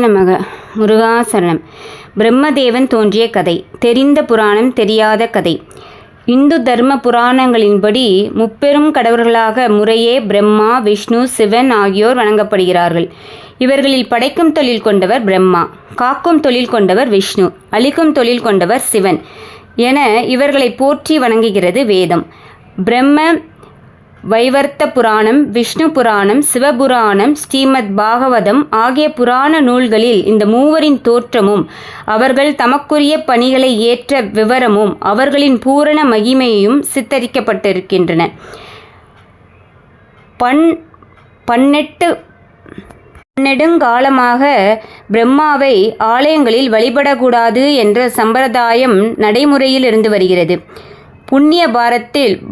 நமக. முருகாசரணம். பிரம்மதேவன் தோன்றிய கதை. தெரிந்த புராணம் தெரியாத கதை. இந்து தர்ம புராணங்களின்படி முப்பெரும் கடவுள்களாக முறையே பிரம்மா, விஷ்ணு, சிவன் ஆகியோர் வணங்கப்படுகிறார்கள். இவர்களில் படைக்கும் தொழில் கொண்டவர் பிரம்மா, காக்கும் தொழில் கொண்டவர் விஷ்ணு, அழிக்கும் தொழில் கொண்டவர் சிவன் என இவர்களை போற்றி வணங்குகிறது வேதம். பிரம்ம வைவர்த்த புராணம், விஷ்ணு புராணம், சிவபுராணம், ஸ்ரீமத் பாகவதம் ஆகிய புராண நூல்களில் இந்த மூவரின் தோற்றமும் அவர்கள் தமக்குரிய பணிகளை ஏற்ற விவரமும் அவர்களின் பூரண மகிமையும் சித்தரிக்கப்பட்டிருக்கின்றன. பன்னெடுங்காலமாக பிரம்மாவை ஆலயங்களில் வழிபடக்கூடாது என்ற சம்பிரதாயம் நடைமுறையில் இருந்து வருகிறது. புண்ணிய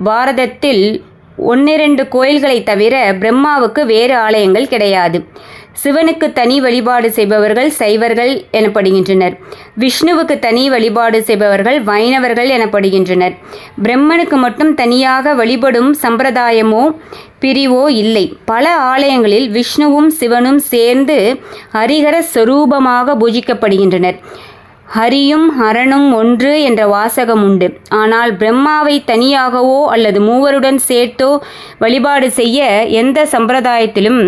பாரதத்தில் 1-2 கோயில்களை தவிர பிரம்மாவுக்கு வேறு ஆலயங்கள் கிடையாது. சிவனுக்கு தனி வழிபாடு செய்பவர்கள் சைவர்கள் எனப்படுகின்றனர். விஷ்ணுவுக்கு தனி வழிபாடு செய்பவர்கள் வைணவர்கள் எனப்படுகின்றனர். பிரம்மனுக்கு மட்டும் தனியாக வழிபடும் சம்பிரதாயமோ பிரிவோ இல்லை. பல ஆலயங்களில் விஷ்ணுவும் சிவனும் சேர்ந்து ஹரிஹர ஸ்வரூபமாக பூஜிக்கப்படுகின்றனர். ஹரியும் ஹரனும் ஒன்று என்ற வாசகம் உண்டு. ஆனால் பிரம்மாவை தனியாகவோ அல்லது மூவருடன் சேர்த்தோ வழிபாடு செய்ய எந்த சம்பிரதாயத்திலும்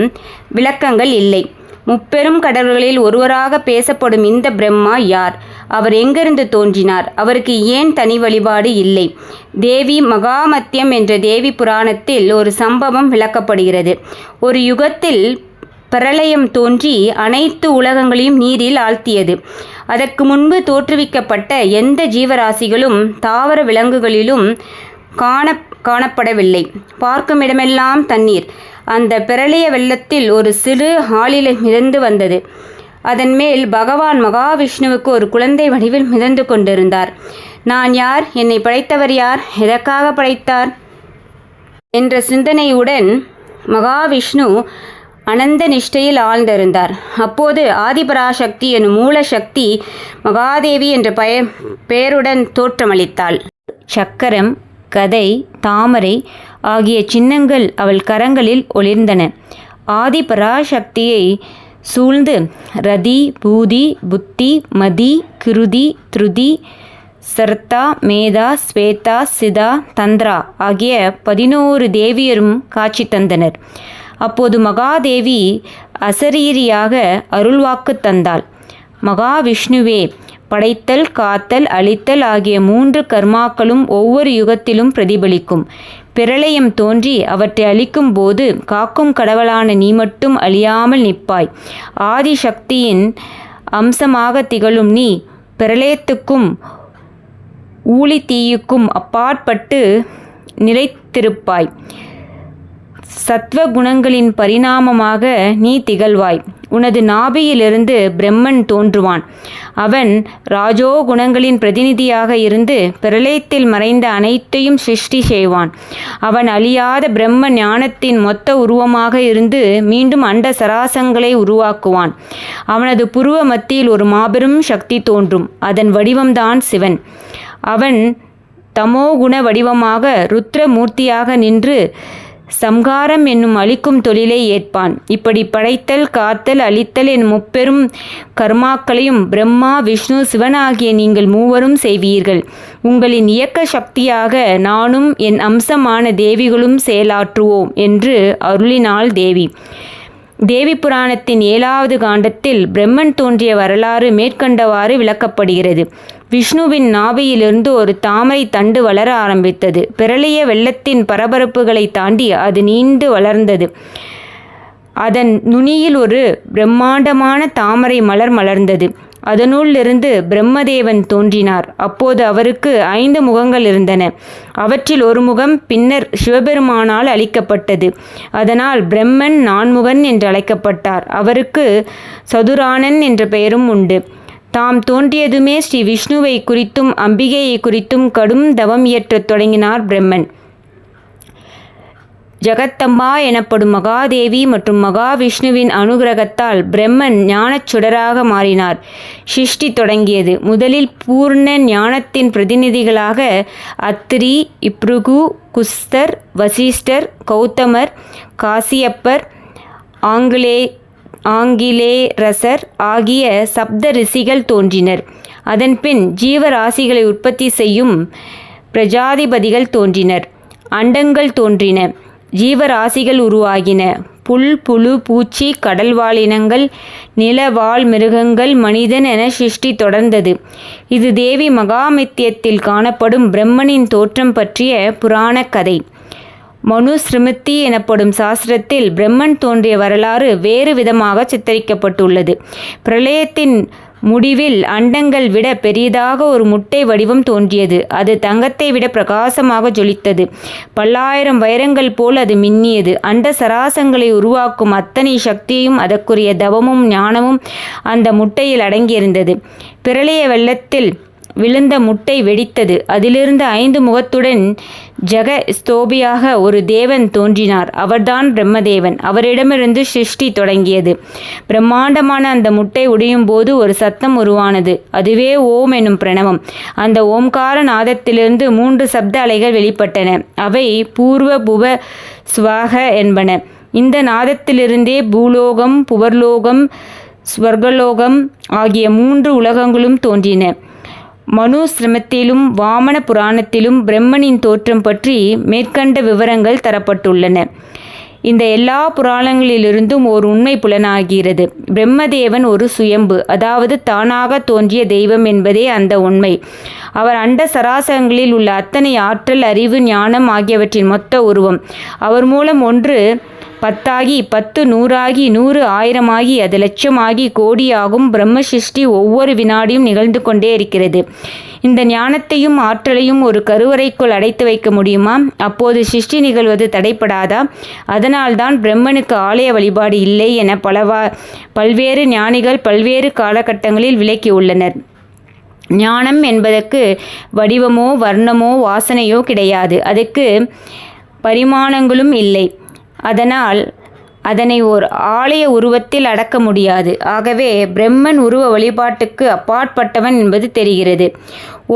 விளக்கங்கள் இல்லை. முப்பெரும் கடவுள்களில் ஒருவராக பேசப்படும் இந்த பிரம்மா யார்? அவர் எங்கிருந்து தோன்றினார்? அவருக்கு ஏன் தனி வழிபாடு இல்லை? தேவி மகாமத்தியம் என்ற தேவி புராணத்தில் ஒரு சம்பவம் விளக்கப்படுகிறது. ஒரு யுகத்தில் பிரளயம் தோன்றி அனைத்து உலகங்களையும் நீரில் ஆழ்த்தியது. அதற்கு முன்பு தோற்றுவிக்கப்பட்ட எந்த ஜீவராசிகளும் தாவர விலங்குகளிலும் காணப்படவில்லை. பார்க்கும் இடமெல்லாம் தண்ணீர். அந்த பிரளய வெள்ளத்தில் ஒரு சிறு ஆளிலை மிதந்து வந்தது. அதன் மேல் பகவான் மகாவிஷ்ணுவுக்கு ஒரு குழந்தை வடிவில் மிதந்து கொண்டிருந்தார். நான் யார்? என்னை படைத்தவர் யார்? எதற்காக படைத்தார் என்ற சிந்தனையுடன் மகாவிஷ்ணு அனந்த நிஷ்டையில் ஆழ்ந்திருந்தார். அப்போது ஆதிபராசக்தி எனும் மூலசக்தி மகாதேவி என்ற பெயருடன் தோற்றமளித்தாள். சக்கரம், கதை, தாமரை ஆகிய சின்னங்கள் அவள் கரங்களில் ஒளிர்ந்தன. ஆதிபராசக்தியை சூழ்ந்து ரதி, பூதி, புத்தி, மதி, கிருதி, திருதி, சர்த்தா, மேதா, ஸ்வேதா, சிதா, தந்திரா ஆகிய 11 தேவியரும் காட்சி தந்தனர். அப்போது மகாதேவி அசரீரியாக அருள்வாக்கு தந்தாள். மகாவிஷ்ணுவே, படைத்தல், காத்தல், அழித்தல் ஆகிய 3 கர்மாக்களும் ஒவ்வொரு யுகத்திலும் பிரதிபலிக்கும். பிரளயம் தோன்றி அவற்றை அழிக்கும் போது காக்கும் கடவுளான நீ மட்டும் அழியாமல் நிற்பாய். ஆதிசக்தியின் அம்சமாக திகழும் நீ பிரளயத்துக்கும் ஊழி தீயுக்கும் அப்பாற்பட்டு நிலைத்திருப்பாய். சத்வ குணங்களின் பரிணாமமாக நீ திகழ்வாய். உனது நாபியிலிருந்து பிரம்மன் தோன்றுவான். அவன் ராஜோ குணங்களின் பிரதிநிதியாக இருந்து பிரளயத்தில் மறைந்த அனைத்தையும் சிருஷ்டி செய்வான். அவன் அழியாத பிரம்ம ஞானத்தின் மொத்த உருவமாக இருந்து மீண்டும் அண்ட சராசங்களை உருவாக்குவான். அவனது புருவ மத்தியில் ஒரு மாபெரும் சக்தி தோன்றும். அதன் வடிவம்தான் சிவன். அவன் தமோகுண வடிவமாக ருத்ர மூர்த்தியாக நின்று சம்ஹாரம் என்னும் அழிக்கும் தொழிலை ஏற்பான். இப்படி படைத்தல், காத்தல், அழித்தல் என்னும் முப்பெரும் கர்மாக்களையும் பிரம்மா, விஷ்ணு, சிவன் ஆகிய நீங்கள் மூவரும் செய்வீர்கள். உங்களின் இயக்க சக்தியாக நானும் என் அம்சமான தேவிகளும் செயலாற்றுவோம் என்று அருளினாள் தேவி. தேவி புராணத்தின் 7வது காண்டத்தில் பிரம்மன் தோன்றிய வரலாறு மேற்கண்டவாறு விளக்கப்படுகிறது. விஷ்ணுவின் நாபியிலிருந்து ஒரு தாமரை தண்டு வளர ஆரம்பித்தது. பிரளய வெள்ளத்தின் பரபரப்புகளை தாண்டி அது நீண்டு வளர்ந்தது. அதன் நுனியில் ஒரு பிரம்மாண்டமான தாமரை மலர் மலர்ந்தது. அதனுள்ளிருந்து பிரம்மதேவன் தோன்றினார். அப்போது அவருக்கு 5 முகங்கள் இருந்தன. அவற்றில் ஒரு முகம் பின்னர் சிவபெருமானால் அளிக்கப்பட்டது. அதனால் பிரம்மன் 4முகன் என்று அழைக்கப்பட்டார். அவருக்கு சதுரானன் என்ற பெயரும் உண்டு. தாம் தோன்றியதுமே ஸ்ரீ விஷ்ணுவை குறித்தும் அம்பிகையை குறித்தும் கடும் தவம் இயற்றத் தொடங்கினார் பிரம்மன். ஜகத்தம்பா எனப்படும் மகாதேவி மற்றும் மகாவிஷ்ணுவின் அனுகிரகத்தால் பிரம்மன் ஞானச் சுடராக மாறினார். சிருஷ்டி தொடங்கியது. முதலில் பூர்ண ஞானத்தின் பிரதிநிதிகளாக அத்திரி, இப்ருகு, குஸ்தர், வசிஷ்டர், கௌதமர், காசியப்பர், ஆங்கிலே ஆங்கிலேரசர் ஆகிய சப்த ரிஷிகள் தோன்றினர். அதன்பின் ஜீவராசிகளை உற்பத்தி செய்யும் பிரஜாதிபதிகள் தோன்றினர். அண்டங்கள் தோன்றின. ஜீவராசிகள் உருவாகின. புல், புழு, பூச்சி, கடல்வாழினங்கள், நிலவாழ் மிருகங்கள், மனிதன் என சிருஷ்டி தொடர்ந்தது. இது தேவி மகாமித்யத்தில் காணப்படும் பிரம்மனின் தோற்றம் பற்றிய புராணக் கதை. மனுஸ்மிருதி எனப்படும் சாஸ்திரத்தில் பிரம்மன் தோன்றிய வரலாறு வேறு விதமாக சித்தரிக்கப்பட்டுள்ளது. பிரளயத்தின் முடிவில் அண்டங்கள் விட பெரியதாக ஒரு முட்டை வடிவம் தோன்றியது. அது தங்கத்தை விட பிரகாசமாக ஜொலித்தது. 10,000 வைரங்கள் போல் அது மின்னியது. அண்ட சராசங்களை உருவாக்கும் அத்தனை சக்தியும் அதற்குரிய தவமும் ஞானமும் அந்த முட்டையில் அடங்கியிருந்தது. பிரளய வெள்ளத்தில் விழுந்த முட்டை வெடித்தது. அதிலிருந்து 5 முகத்துடன் ஜெகஸ்தோபியாக ஒரு தேவன் தோன்றினார். அவர்தான் பிரம்மதேவன். அவரிடமிருந்து சிருஷ்டி தொடங்கியது. பிரம்மாண்டமான அந்த முட்டை உடையும் போது ஒரு சத்தம் உருவானது. அதுவே ஓம் எனும் பிரணவம். அந்த ஓம்கார நாதத்திலிருந்து 3 சப்த அலைகள் வெளிப்பட்டன. அவை பூர்வ, புவ, ஸ்வக என்பன. இந்த நாதத்திலிருந்தே பூலோகம், புவர்லோகம், ஸ்வர்கலோகம் ஆகிய 3 உலகங்களும் தோன்றின. மனுஸ்மிருதியிலும் வாமன புராணத்திலும் பிரம்மனின் தோற்றம் பற்றி மேற்கண்ட விவரங்கள் தரப்பட்டுள்ளன. இந்த எல்லா புராணங்களிலிருந்தும் ஓர் உண்மை புலனாகிறது. பிரம்மதேவன் ஒரு சுயம்பு, அதாவது தானாக தோன்றிய தெய்வம் என்பதே அந்த உண்மை. அவர் அண்ட சராசரங்களில் உள்ள அத்தனை ஆற்றல், அறிவு, ஞானம் ஆகியவற்றின் மொத்த உருவம். அவர் மூலம் 1 10 10 100 100 1000 அது லட்சமாகி கோடியாகும் பிரம்ம சிருஷ்டி ஒவ்வொரு வினாடியும் நிகழ்ந்து கொண்டே இருக்கிறது. இந்த ஞானத்தையும் ஆற்றலையும் ஒரு கருவறைக்குள் அடைத்து வைக்க முடியுமா? அப்போது சிருஷ்டி நிகழ்வது தடைப்படாதா? அதனால்தான் பிரம்மனுக்கு ஆலய வழிபாடு இல்லை என பல்வேறு ஞானிகள் பல்வேறு காலகட்டங்களில் விளக்கியுள்ளனர். ஞானம் என்பதற்கு வடிவமோ வர்ணமோ வாசனையோ கிடையாது. அதுக்கு பரிமாணங்களும் இல்லை. அதனால் அதனை ஓர் ஆலய உருவத்தில் அடக்க முடியாது. ஆகவே பிரம்மன் உருவ வழிபாட்டுக்கு அப்பாற்பட்டவன் என்பது தெரிகிறது.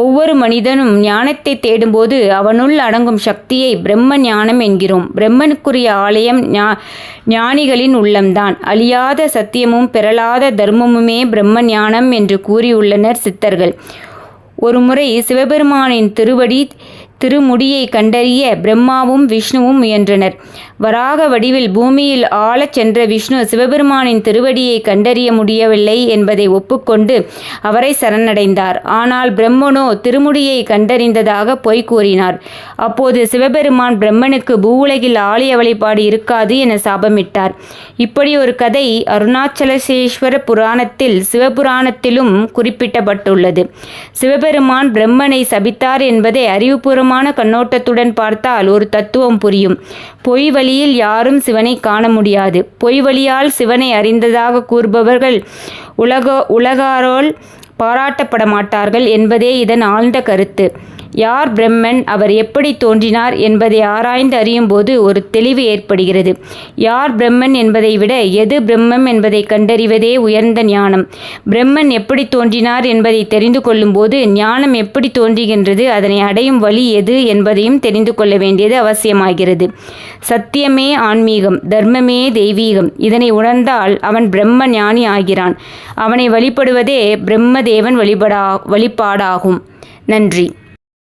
ஒவ்வொரு மனிதனும் ஞானத்தை தேடும்போது அவனுள் அடங்கும் சக்தியை பிரம்ம ஞானம் என்கிறோம். பிரம்மனுக்குரிய ஆலயம் ஞானிகளின் உள்ளம்தான். அழியாத சத்தியமும் பெறலாத தர்மமுமே பிரம்ம ஞானம் என்று கூறியுள்ளனர் சித்தர்கள். ஒருமுறை சிவபெருமானின் திருமுடியை கண்டறிய பிரம்மாவும் விஷ்ணுவும் முயன்றனர். வராக வடிவில் பூமியில் ஆழச் சென்ற விஷ்ணு சிவபெருமானின் திருவடியை கண்டறிய முடியவில்லை என்பதை ஒப்புக்கொண்டு அவரை சரணடைந்தார். ஆனால் பிரம்மனோ திருமுடியை கண்டறிந்ததாக பொய் கூறினார். அப்போது சிவபெருமான் பிரம்மனுக்கு பூவுலகில் ஆலய வழிபாடு இருக்காது என சாபமிட்டார். இப்படி ஒரு கதை அருணாச்சலேஸ்வர புராணத்தில் சிவபுராணத்திலும் குறிப்பிடப்பட்டுள்ளது. சிவபெருமான் பிரம்மனை சபித்தார் என்பதை அறிவுபூர்வமான கண்ணோட்டத்துடன் பார்த்தால் ஒரு தத்துவம் புரியும். பொய் வழியில் யாரும் சிவனை காண முடியாது. பொய் வழியால் சிவனை அறிந்ததாக கூறுபவர்கள் உலகாரோல் பாராட்டப்பட மாட்டார்கள் என்பதே இதன் ஆழ்ந்த கருத்து. யார் பிரம்மன், அவர் எப்படி தோன்றினார் என்பதை ஆராய்ந்து அறியும் போது ஒரு தெளிவு ஏற்படுகிறது. யார் பிரம்மன் என்பதை விட எது பிரம்மம் என்பதை கண்டறிவதே உயர்ந்த ஞானம். பிரம்மன் எப்படி தோன்றினார் என்பதை தெரிந்து கொள்ளும் போது ஞானம் எப்படி தோன்றுகின்றது, அதனை அடையும் வழி எது என்பதையும் தெரிந்து கொள்ள வேண்டியது அவசியமாகிறது. சத்தியமே ஆன்மீகம், தர்மமே தெய்வீகம். இதனை உணர்ந்தால் அவன் பிரம்ம ஞானி ஆகிறான். அவனை வழிபடுவதே பிரம்மதேவன் வழிபாடாகும். நன்றி.